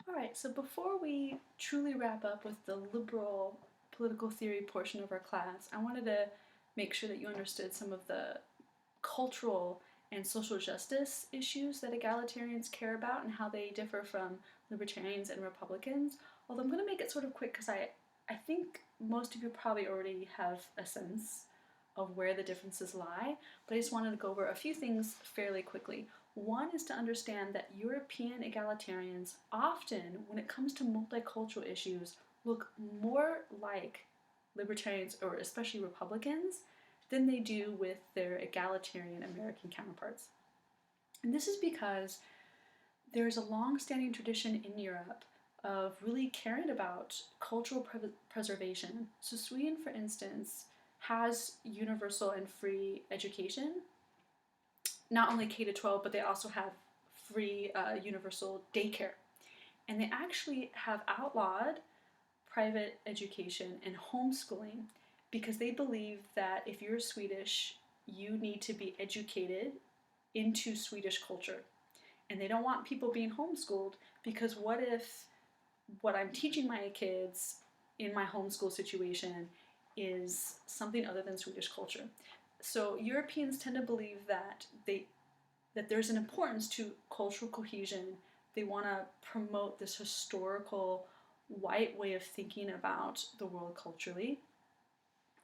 Alright, so before we truly wrap up with the liberal political theory portion of our class, I wanted to make sure that you understood some of the cultural and social justice issues that egalitarians care about and how they differ from libertarians and Republicans. Although I'm going to make it sort of quick because I think most of you probably already have a sense of where the differences lie, but I just wanted to go over a few things fairly quickly. One is to understand that European egalitarians often, when it comes to multicultural issues, look more like libertarians or especially Republicans than they do with their egalitarian American counterparts. And this is because there's a long-standing tradition in Europe of really caring about cultural preservation. So Sweden, for instance, has universal and free education, not only K-12, but they also have free universal daycare. And they actually have outlawed private education and homeschooling because they believe that if you're Swedish, you need to be educated into Swedish culture. And they don't want people being homeschooled because what if what I'm teaching my kids in my homeschool situation is something other than Swedish culture? So Europeans tend to believe that there's an importance to cultural cohesion. They want to promote this historical white way of thinking about the world culturally.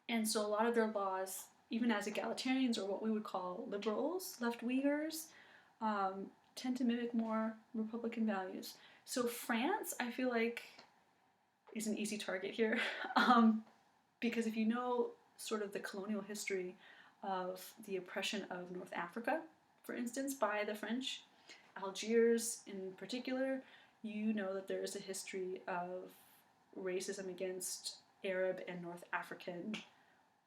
And so a lot of their laws, even as egalitarians or what we would call liberals, left-wingers, tend to mimic more Republican values. So France, I feel like, is an easy target here because if you know sort of the colonial history of the oppression of North Africa, for instance, by the French, Algiers in particular, you know that there is a history of racism against Arab and North African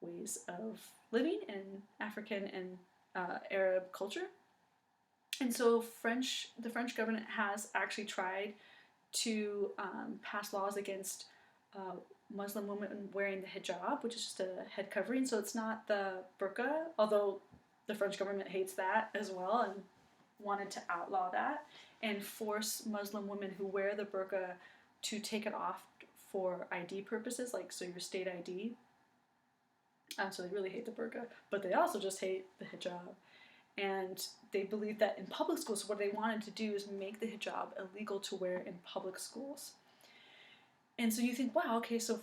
ways of living in African and Arab culture. And so the French government has actually tried to pass laws against Muslim women wearing the hijab, which is just a head covering. So it's not the burqa, although the French government hates that as well and wanted to outlaw that and force Muslim women who wear the burqa to take it off for ID purposes, like so your state ID. So they really hate the burqa, but they also just hate the hijab. And they believe that in public schools, what they wanted to do is make the hijab illegal to wear in public schools. And so you think, wow, okay, so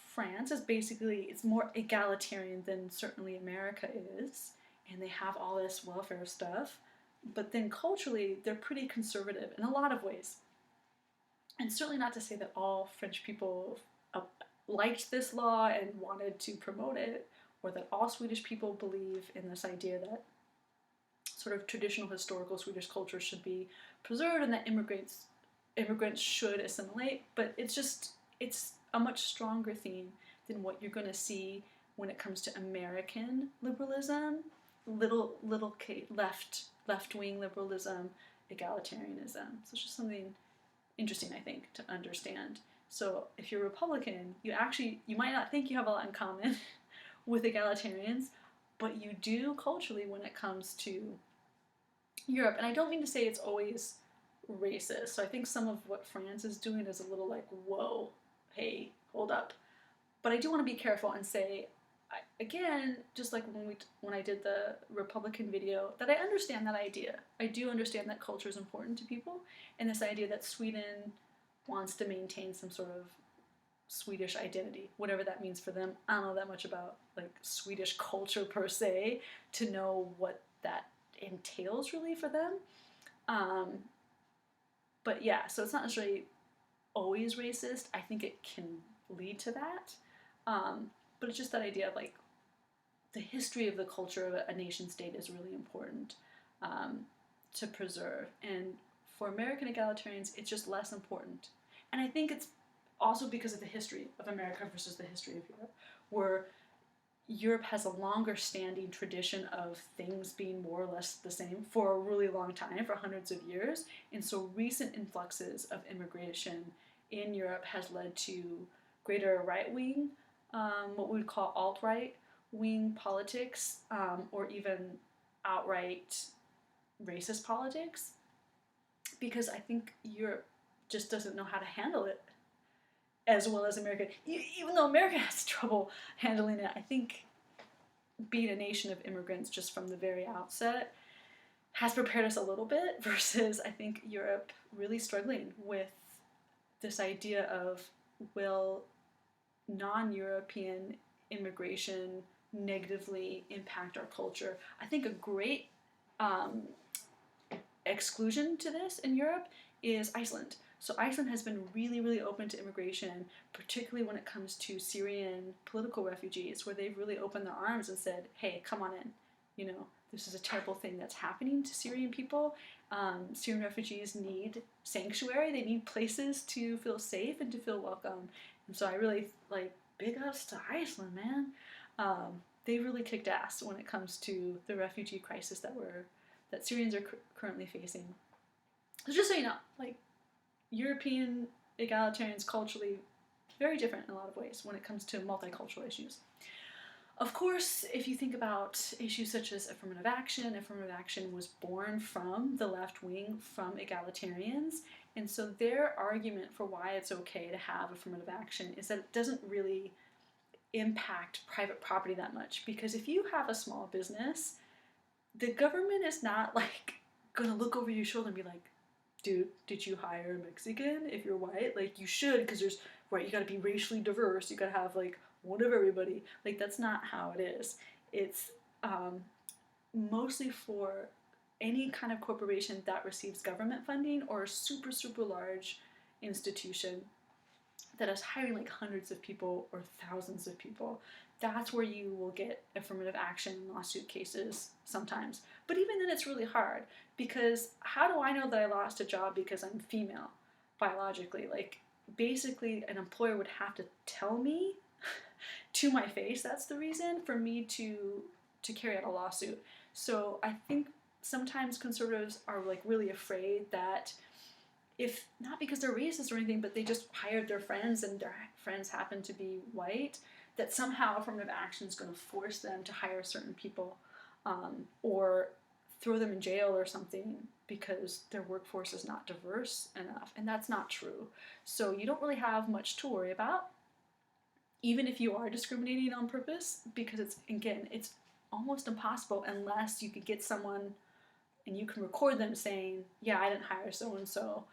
France is basically, it's more egalitarian than certainly America is, and they have all this welfare stuff, but then culturally, they're pretty conservative in a lot of ways. And certainly not to say that all French people liked this law and wanted to promote it, or that all Swedish people believe in this idea that sort of traditional historical Swedish culture should be preserved and that immigrants should assimilate, but it's a much stronger theme than what you're going to see when it comes to American liberalism, little left-wing liberalism, egalitarianism. So it's just something interesting, I think, to understand. So if you're Republican, you might not think you have a lot in common with egalitarians, but you do culturally when it comes to Europe. And I don't mean to say it's always racist. So I think some of what France is doing is a little like, whoa, hey, hold up. But I do want to be careful and say, again, just like when I did the Republican video, that I understand that idea. I do understand that culture is important to people, and this idea that Sweden wants to maintain some sort of Swedish identity, whatever that means for them. I don't know that much about like Swedish culture per se to know what that entails really for them. But yeah, so it's not necessarily always racist. I think it can lead to that. But it's just that idea of like the history of the culture of a nation state is really important to preserve. And for American egalitarians, it's just less important. And I think it's also because of the history of America versus the history of Europe, where Europe has a longer standing tradition of things being more or less the same for a really long time, for hundreds of years. And so recent influxes of immigration in Europe has led to greater right-wing, what we would call alt-right wing politics, or even outright racist politics, because I think Europe just doesn't know how to handle it as well as America. Even though America has trouble handling it, I think being a nation of immigrants just from the very outset has prepared us a little bit, versus I think Europe really struggling with this idea of, will non-European immigration negatively impact our culture? I think a great exclusion to this in Europe is Iceland. So Iceland has been really, really open to immigration, particularly when it comes to Syrian political refugees, where they've really opened their arms and said, hey, come on in. You know, this is a terrible thing that's happening to Syrian people. Syrian refugees need sanctuary. They need places to feel safe and to feel welcome. And so I really, big ups to Iceland, man. They really kicked ass when it comes to the refugee crisis that Syrians are currently facing. So just so you know, European egalitarians culturally very different in a lot of ways when it comes to multicultural issues. Of course, if you think about issues such as affirmative action was born from the left wing, from egalitarians, and so their argument for why it's okay to have affirmative action is that it doesn't really impact private property that much, because if you have a small business, the government is not gonna look over your shoulder and be like, dude, did you hire a Mexican if you're white? You should, because you gotta be racially diverse, you gotta have one of everybody. That's not how it is. It's mostly for any kind of corporation that receives government funding, or a super, super large institution that is hiring hundreds of people or thousands of people. That's where you will get affirmative action lawsuit cases sometimes. But even then it's really hard, because how do I know that I lost a job because I'm female biologically? Basically an employer would have to tell me to my face that's the reason for me to carry out a lawsuit. So I think sometimes conservatives are really afraid that, if not because they're racist or anything, but they just hired their friends and their friends happen to be white, that somehow affirmative action is going to force them to hire certain people, or throw them in jail or something because their workforce is not diverse enough. And that's not true. So you don't really have much to worry about, even if you are discriminating on purpose, because it's almost impossible unless you could get someone and you can record them saying, yeah, I didn't hire so-and-so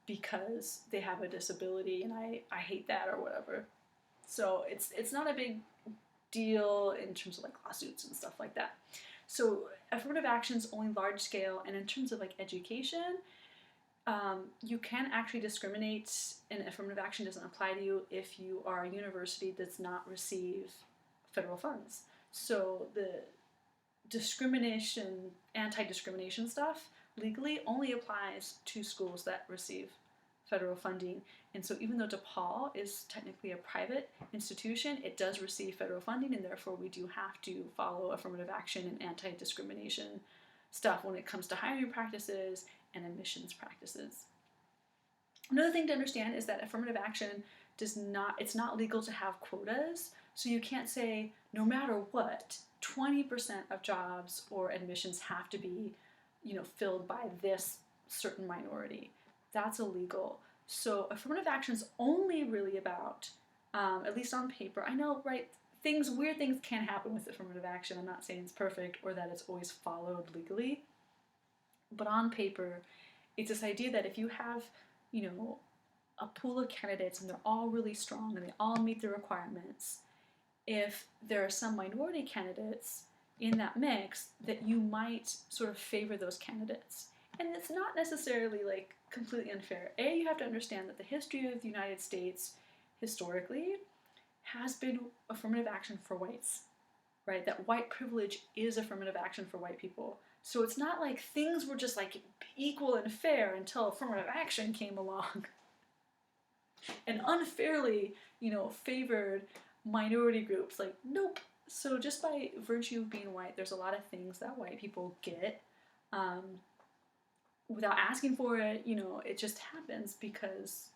because they have a disability and I hate that or whatever. So it's not a big deal in terms of lawsuits and stuff like that. So affirmative action is only large scale, and in terms of education, you can actually discriminate, and affirmative action doesn't apply to you if you are a university that does not receive federal funds. So the anti-discrimination stuff legally only applies to schools that receive federal funding. And so even though DePaul is technically a private institution, it does receive federal funding, and therefore we do have to follow affirmative action and anti-discrimination stuff when it comes to hiring practices and admissions practices. Another thing to understand is that affirmative action it's not legal to have quotas. So you can't say, no matter what, 20% of jobs or admissions have to be, filled by this certain minority. That's illegal. So affirmative action is only really about, at least on paper, I know, right, weird things can happen with affirmative action. I'm not saying it's perfect or that it's always followed legally. But on paper, it's this idea that if you have, a pool of candidates and they're all really strong and they all meet the requirements, if there are some minority candidates in that mix, that you might sort of favor those candidates. And it's not necessarily completely unfair. You have to understand that the history of the United States historically has been affirmative action for whites, right? That white privilege is affirmative action for white people. So it's not like things were just equal and fair until affirmative action came along and unfairly, favored minority groups. Nope. So just by virtue of being white, there's a lot of things that white people get without asking for it. It just happens because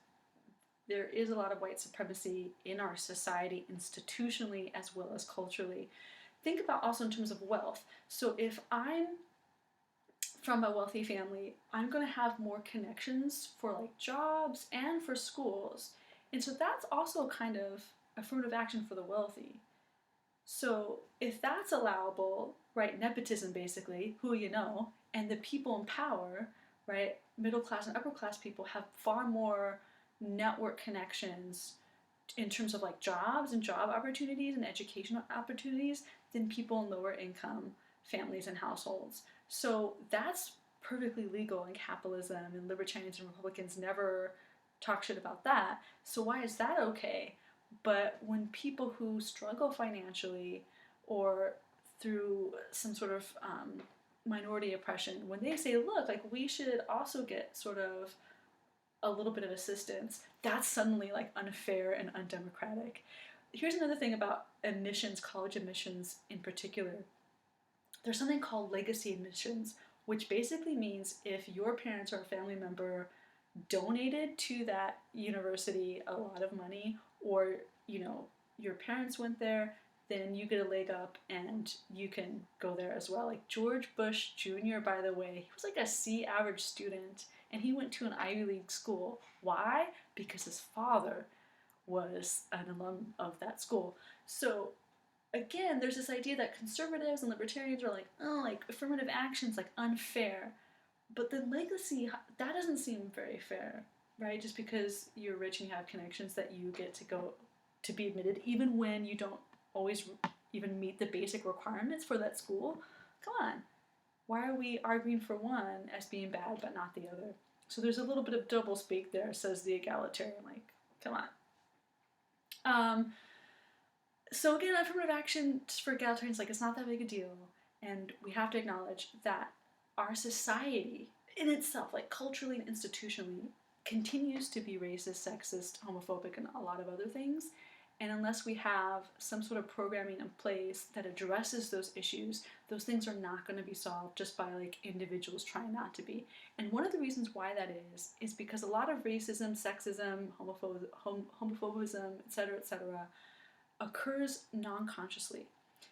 there is a lot of white supremacy in our society, institutionally as well as culturally. Think about also in terms of wealth. So if I'm from a wealthy family, I'm going to have more connections for like jobs and for schools. And so that's also kind of affirmative action for the wealthy. So if that's allowable, right, nepotism basically, who you know, and the people in power, right, middle class and upper class people have far more network connections in terms of like jobs and job opportunities and educational opportunities than people in lower income families and households. So that's perfectly legal in capitalism, and libertarians and Republicans never talk shit about that. So why is that okay? But when people who struggle financially or through some sort of minority oppression, when they say, look, like we should also get sort of a little bit of assistance, that's suddenly like unfair and undemocratic. Here's another thing about admissions, college admissions in particular. There's something called legacy admissions, which basically means if your parents or a family member donated to that university a lot of money, or you know your parents went there, then you get a leg up and you can go there as well. Like George Bush Jr., by the way, he was like a C average student and he went to an Ivy League school. Why? Because his father was an alum of that school. So again, there's this idea that conservatives and libertarians are like, oh, like affirmative action's like unfair. But the legacy, that doesn't seem very fair, right? Just because you're rich and you have connections that you get to go to be admitted, even when you don't always even meet the basic requirements for that school. Come on. Why are we arguing for one as being bad but not the other? So there's a little bit of double speak there, says the egalitarian. Like, come on. So again, affirmative action for egalitarians, like it's not that big a deal. And we have to acknowledge that our society in itself, like culturally and institutionally, continues to be racist, sexist, homophobic, and a lot of other things. And unless we have some sort of programming in place that addresses those issues, those things are not going to be solved just by like individuals trying not to be. And one of the reasons why that is because a lot of racism, sexism, homophobism, etc., occurs non-consciously.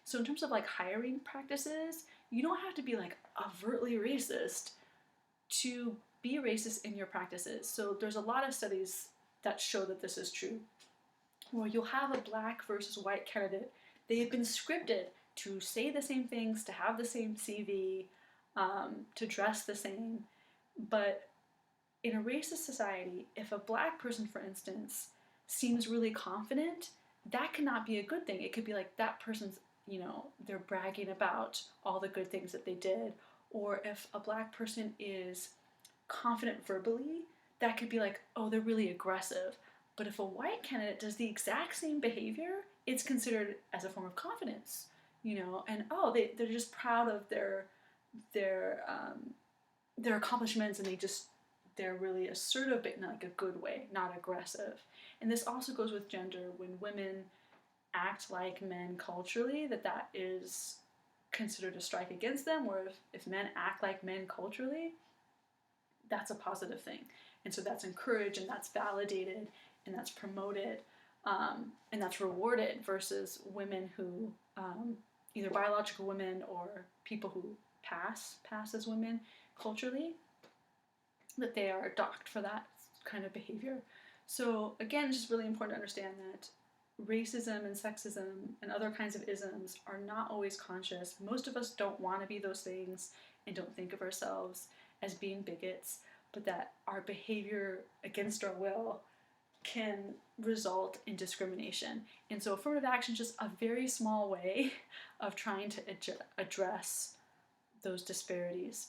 So in terms of like hiring practices, you don't have to be like overtly racist to be racist in your practices. So there's a lot of studies that show that this is true. Where you'll have a black versus white candidate. They have been scripted to say the same things, to have the same CV, to dress the same. But in a racist society, if a black person, for instance, seems really confident, that cannot be a good thing. It could be like that person's, you know, they're bragging about all the good things that they did. Or if a black person is confident verbally, that could be like, oh, they're really aggressive. But if a white candidate does the exact same behavior, it's considered as a form of confidence, you know, and oh, they're just proud of their accomplishments, and they're really assertive, but in like a good way, not aggressive. And this also goes with gender. When women act like men culturally, that is considered a strike against them, or if men act like men culturally, that's a positive thing. And so that's encouraged and that's validated and that's promoted and that's rewarded, versus women who, either biological women or people who pass as women culturally, that they are docked for that kind of behavior. So again, it's just really important to understand that racism and sexism and other kinds of isms are not always conscious. Most of us don't want to be those things and don't think of ourselves as being bigots, but that our behavior against our will can result in discrimination. And so affirmative action is just a very small way of trying to address those disparities.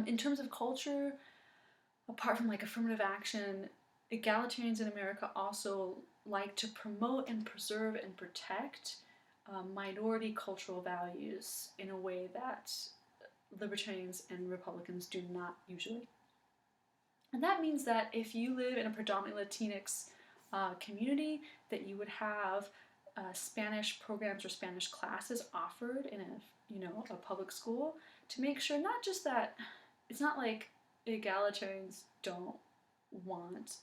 In terms of culture, apart from like affirmative action, egalitarians in America also like to promote and preserve and protect minority cultural values in a way that libertarians and Republicans do not usually. And that means that if you live in a predominantly Latinx community, that you would have Spanish programs or Spanish classes offered in a public school, to make sure not just that it's not like egalitarians don't want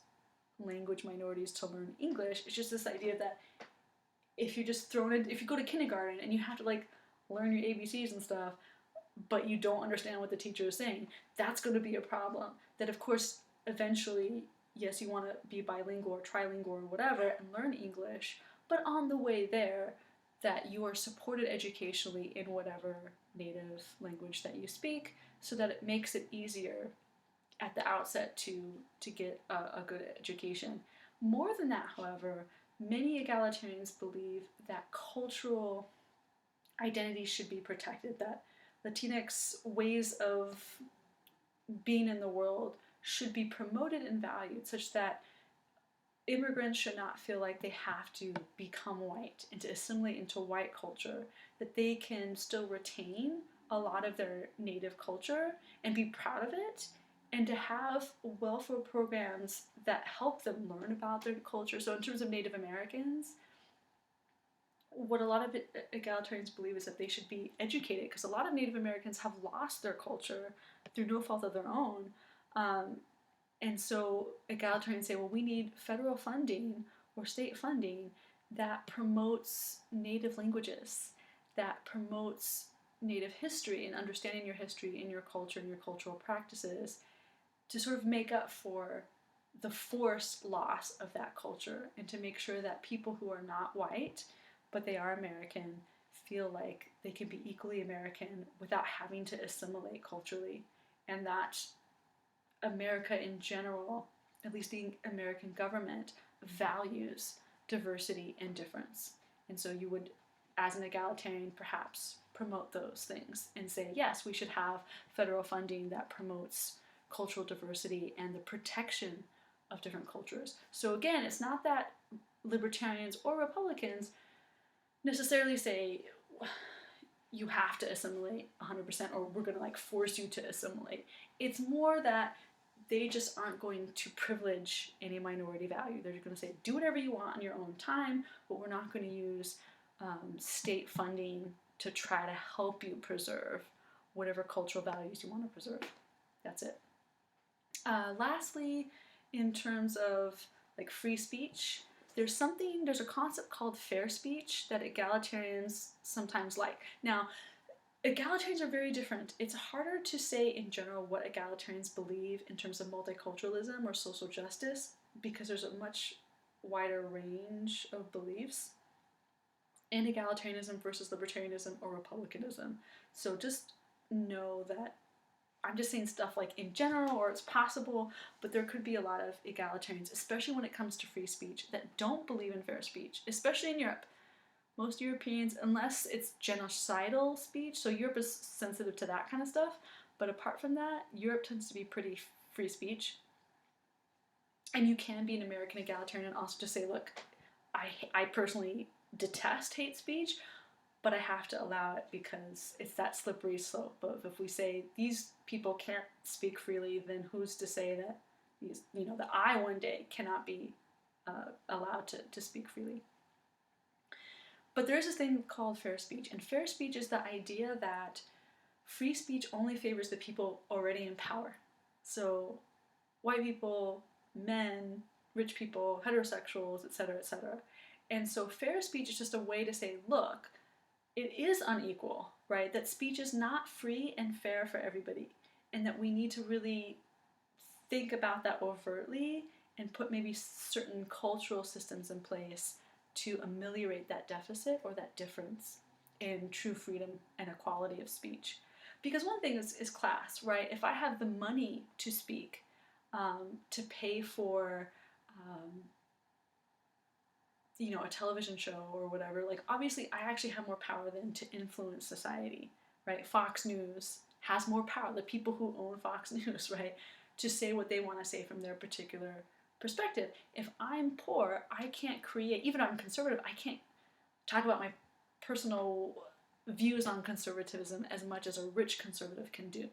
language minorities to learn English. It's just this idea that if you go to kindergarten and you have to like learn your ABCs and stuff, but you don't understand what the teacher is saying, that's going to be a problem. That, of course, eventually, yes, you want to be bilingual or trilingual or whatever and learn English, but on the way there, that you are supported educationally in whatever native language that you speak, so that it makes it easier at the outset to get a good education. More than that, however, many egalitarians believe that cultural identity should be protected, that Latinx ways of being in the world should be promoted and valued, such that immigrants should not feel like they have to become white and to assimilate into white culture, that they can still retain a lot of their native culture and be proud of it, and to have welfare programs that help them learn about their culture. So in terms of Native Americans, what a lot of egalitarians believe is that they should be educated, because a lot of Native Americans have lost their culture through no fault of their own. And so egalitarians say, well, we need federal funding or state funding that promotes native languages, that promotes native history and understanding your history and your culture and your cultural practices, to sort of make up for the forced loss of that culture, and to make sure that people who are not white, but they are American, feel like they can be equally American without having to assimilate culturally. And that America in general, at least the American government, values diversity and difference. And so you would, as an egalitarian, perhaps promote those things and say, yes, we should have federal funding that promotes cultural diversity and the protection of different cultures. So again, it's not that libertarians or Republicans necessarily say you have to assimilate 100% or we're going to like force you to assimilate. It's more that they just aren't going to privilege any minority value. They're just going to say, do whatever you want on your own time, but we're not going to use state funding to try to help you preserve whatever cultural values you want to preserve. That's it. Lastly, in terms of like free speech, there's a concept called fair speech that egalitarians sometimes like. Now, egalitarians are very different. It's harder to say in general what egalitarians believe in terms of multiculturalism or social justice, because there's a much wider range of beliefs in egalitarianism versus libertarianism or republicanism. So just know that I'm just saying stuff like in general, or it's possible, but there could be a lot of egalitarians, especially when it comes to free speech, that don't believe in fair speech, especially in Europe. Most Europeans, unless it's genocidal speech, so Europe is sensitive to that kind of stuff, but apart from that, Europe tends to be pretty free speech. And you can be an American egalitarian and also just say, look, I personally detest hate speech, but I have to allow it because it's that slippery slope of, if we say these people can't speak freely, then who's to say that these, that I one day cannot be allowed to speak freely. But there is this thing called fair speech, and fair speech is the idea that free speech only favors the people already in power. So white people, men, rich people, heterosexuals, etc., etc. And so fair speech is just a way to say, look, it is unequal, right? That speech is not free and fair for everybody, and that we need to really think about that overtly and put maybe certain cultural systems in place to ameliorate that deficit or that difference in true freedom and equality of speech. Because one thing is class, right? If I have the money to speak, to pay for a television show or whatever, like obviously I actually have more power than to influence society, right? Fox News has more power, the people who own Fox News, right, to say what they want to say from their particular perspective. If I'm poor, I can't create, even if I'm conservative, I can't talk about my personal views on conservatism as much as a rich conservative can do.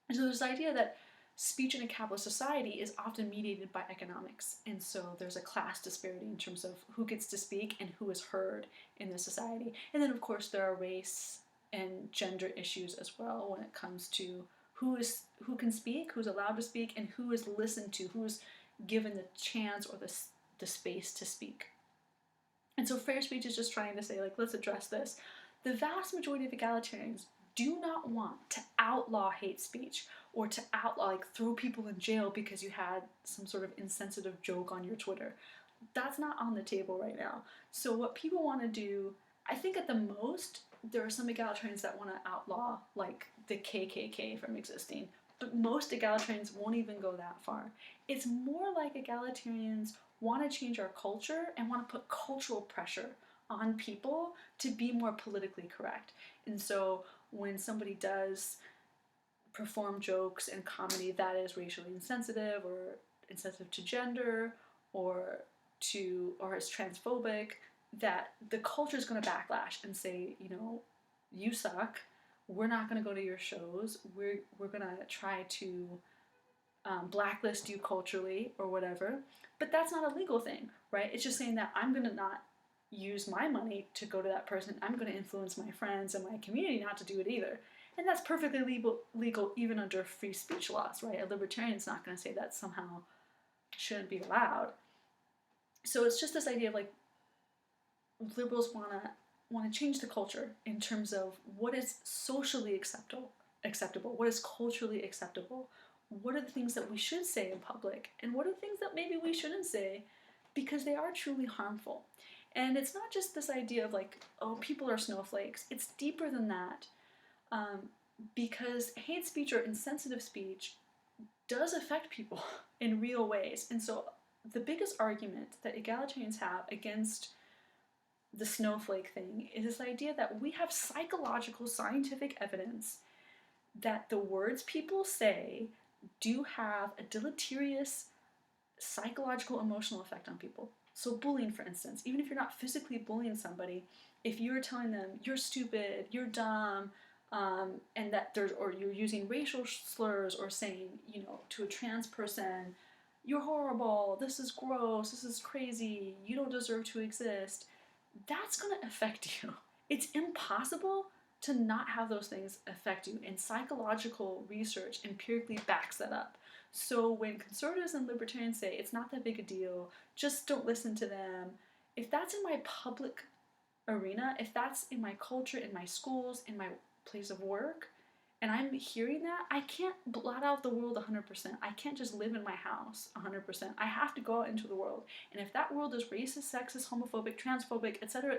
And so there's the idea that speech in a capitalist society is often mediated by economics, and so there's a class disparity in terms of who gets to speak and who is heard in the society. And then of course there are race and gender issues as well when it comes to who can speak, who's allowed to speak, and who is listened to, who is given the chance or the space to speak. And so fair speech is just trying to say, like, let's address this. The vast majority of egalitarians do not want to outlaw hate speech or to outlaw, like, throw people in jail because you had some sort of insensitive joke on your Twitter. That's not on the table right now. So what people want to do, I think at the most, there are some egalitarians that want to outlaw, like, the KKK from existing, but most egalitarians won't even go that far. It's more like egalitarians want to change our culture and want to put cultural pressure on people to be more politically correct. And so when somebody does perform jokes and comedy that is racially insensitive or insensitive to gender or is transphobic, that the culture is going to backlash and say, you know, you suck. We're not going to go to your shows. We're going to try to blacklist you culturally or whatever. But that's not a legal thing, right? It's just saying that I'm going to not use my money to go to that person. I'm going to influence my friends and my community not to do it either. And that's perfectly legal even under free speech laws, right? A libertarian is not going to say that somehow shouldn't be allowed. So it's just this idea of, like, liberals want to change the culture in terms of what is socially acceptable, what is culturally acceptable, what are the things that we should say in public, and what are the things that maybe we shouldn't say because they are truly harmful. And it's not just this idea of, like, oh, people are snowflakes. It's deeper than that, because hate speech or insensitive speech does affect people in real ways. And so the biggest argument that egalitarians have against the snowflake thing is this idea that we have psychological scientific evidence that the words people say do have a deleterious psychological emotional effect on people. So bullying, for instance, even if you're not physically bullying somebody, if you're telling them you're stupid, you're dumb, and that or you're using racial slurs or saying, you know, to a trans person, you're horrible, this is gross, this is crazy, you don't deserve to exist, that's going to affect you. It's impossible to not have those things affect you, and psychological research empirically backs that up. So when conservatives and libertarians say it's not that big a deal, just don't listen to them, if that's in my public arena, if that's in my culture, in my schools, in my place of work, and I'm hearing that, I can't blot out the world 100%. I can't just live in my house 100%. I have to go out into the world. And if that world is racist, sexist, homophobic, transphobic, etc.,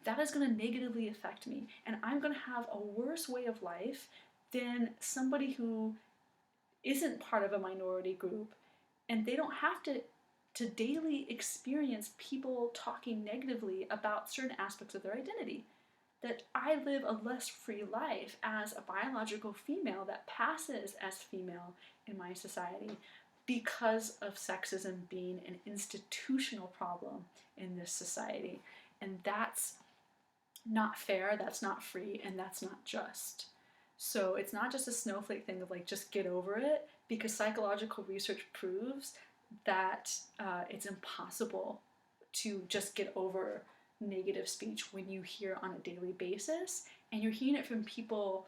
that is going to negatively affect me. And I'm going to have a worse way of life than somebody who isn't part of a minority group. And they don't have to daily experience people talking negatively about certain aspects of their identity. That I live a less free life as a biological female that passes as female in my society because of sexism being an institutional problem in this society. And that's not fair, that's not free, and that's not just. So it's not just a snowflake thing of, like, just get over it, because psychological research proves that it's impossible to just get over negative speech when you hear on a daily basis, and you're hearing it from people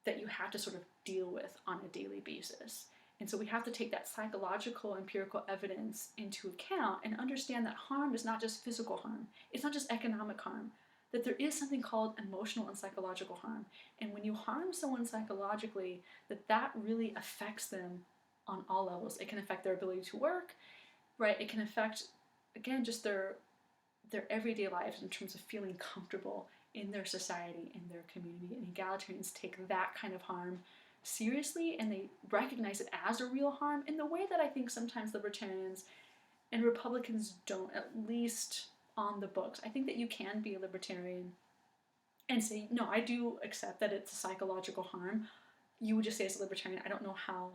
that you have to sort of deal with on a daily basis. And so we have to take that psychological empirical evidence into account and understand that harm is not just physical harm, it's not just economic harm, that there is something called emotional and psychological harm. And when you harm someone psychologically, that really affects them on all levels. It can affect their ability to work, right? It can affect, again, just their everyday lives in terms of feeling comfortable in their society, in their community. And egalitarians take that kind of harm seriously, and they recognize it as a real harm in the way that I think sometimes libertarians and Republicans don't, at least on the books. I think that you can be a libertarian and say, no, I do accept that it's a psychological harm. You would just say, as a libertarian, I don't know how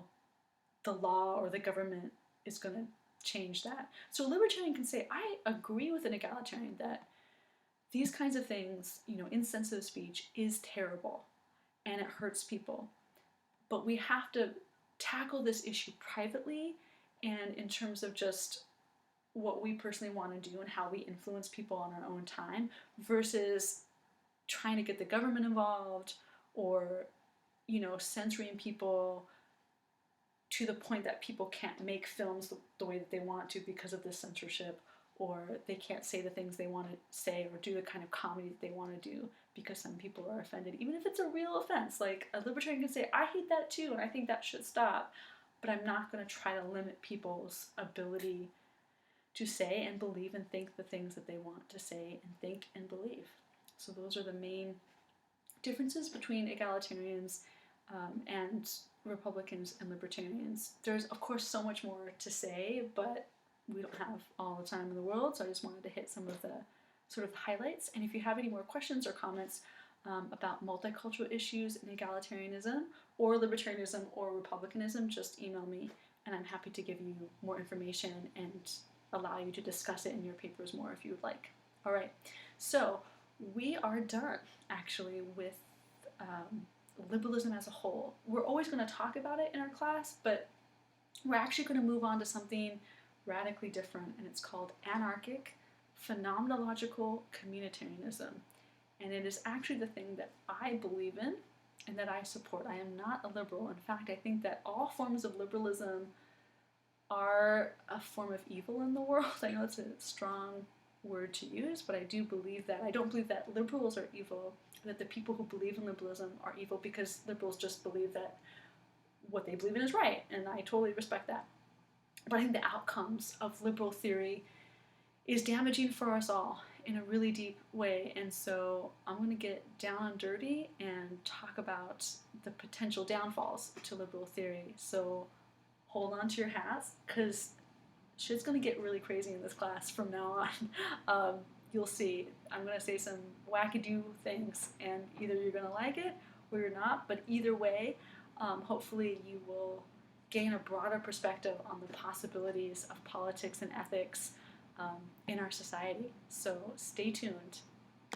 the law or the government is going to change that. So a libertarian can say, I agree with an egalitarian that these kinds of things, you know, insensitive speech is terrible and it hurts people. But we have to tackle this issue privately and in terms of just what we personally want to do and how we influence people on our own time, versus trying to get the government involved or, you know, censoring people to the point that people can't make films the way that they want to because of this censorship, or they can't say the things they want to say or do the kind of comedy that they want to do because some people are offended, even if it's a real offense. Like, a libertarian can say, I hate that too, and I think that should stop, but I'm not going to try to limit people's ability to say and believe and think the things that they want to say and think and believe. So those are the main differences between egalitarians and Republicans and libertarians. There's, of course, so much more to say, but we don't have all the time in the world, so I just wanted to hit some of the sort of highlights. And if you have any more questions or comments about multicultural issues in egalitarianism or libertarianism or republicanism, just email me, and I'm happy to give you more information and allow you to discuss it in your papers more if you would like. All right, so we are done, actually, with liberalism as a whole. We're always going to talk about it in our class, but we're actually going to move on to something radically different, and it's called anarchic phenomenological communitarianism. And it is actually the thing that I believe in and that I support. I am not a liberal. In fact, I think that all forms of liberalism are a form of evil in the world. I know it's a strong word to use, but I do believe that. I don't believe that liberals are evil, that the people who believe in liberalism are evil, because liberals just believe that what they believe in is right, and I totally respect that. But I think the outcomes of liberal theory is damaging for us all in a really deep way, and so I'm going to get down and dirty and talk about the potential downfalls to liberal theory. So hold on to your hats, because shit's going to get really crazy in this class from now on. You'll see. I'm going to say some wackadoo things, and either you're going to like it or you're not, but either way, hopefully you will gain a broader perspective on the possibilities of politics and ethics in our society. So stay tuned.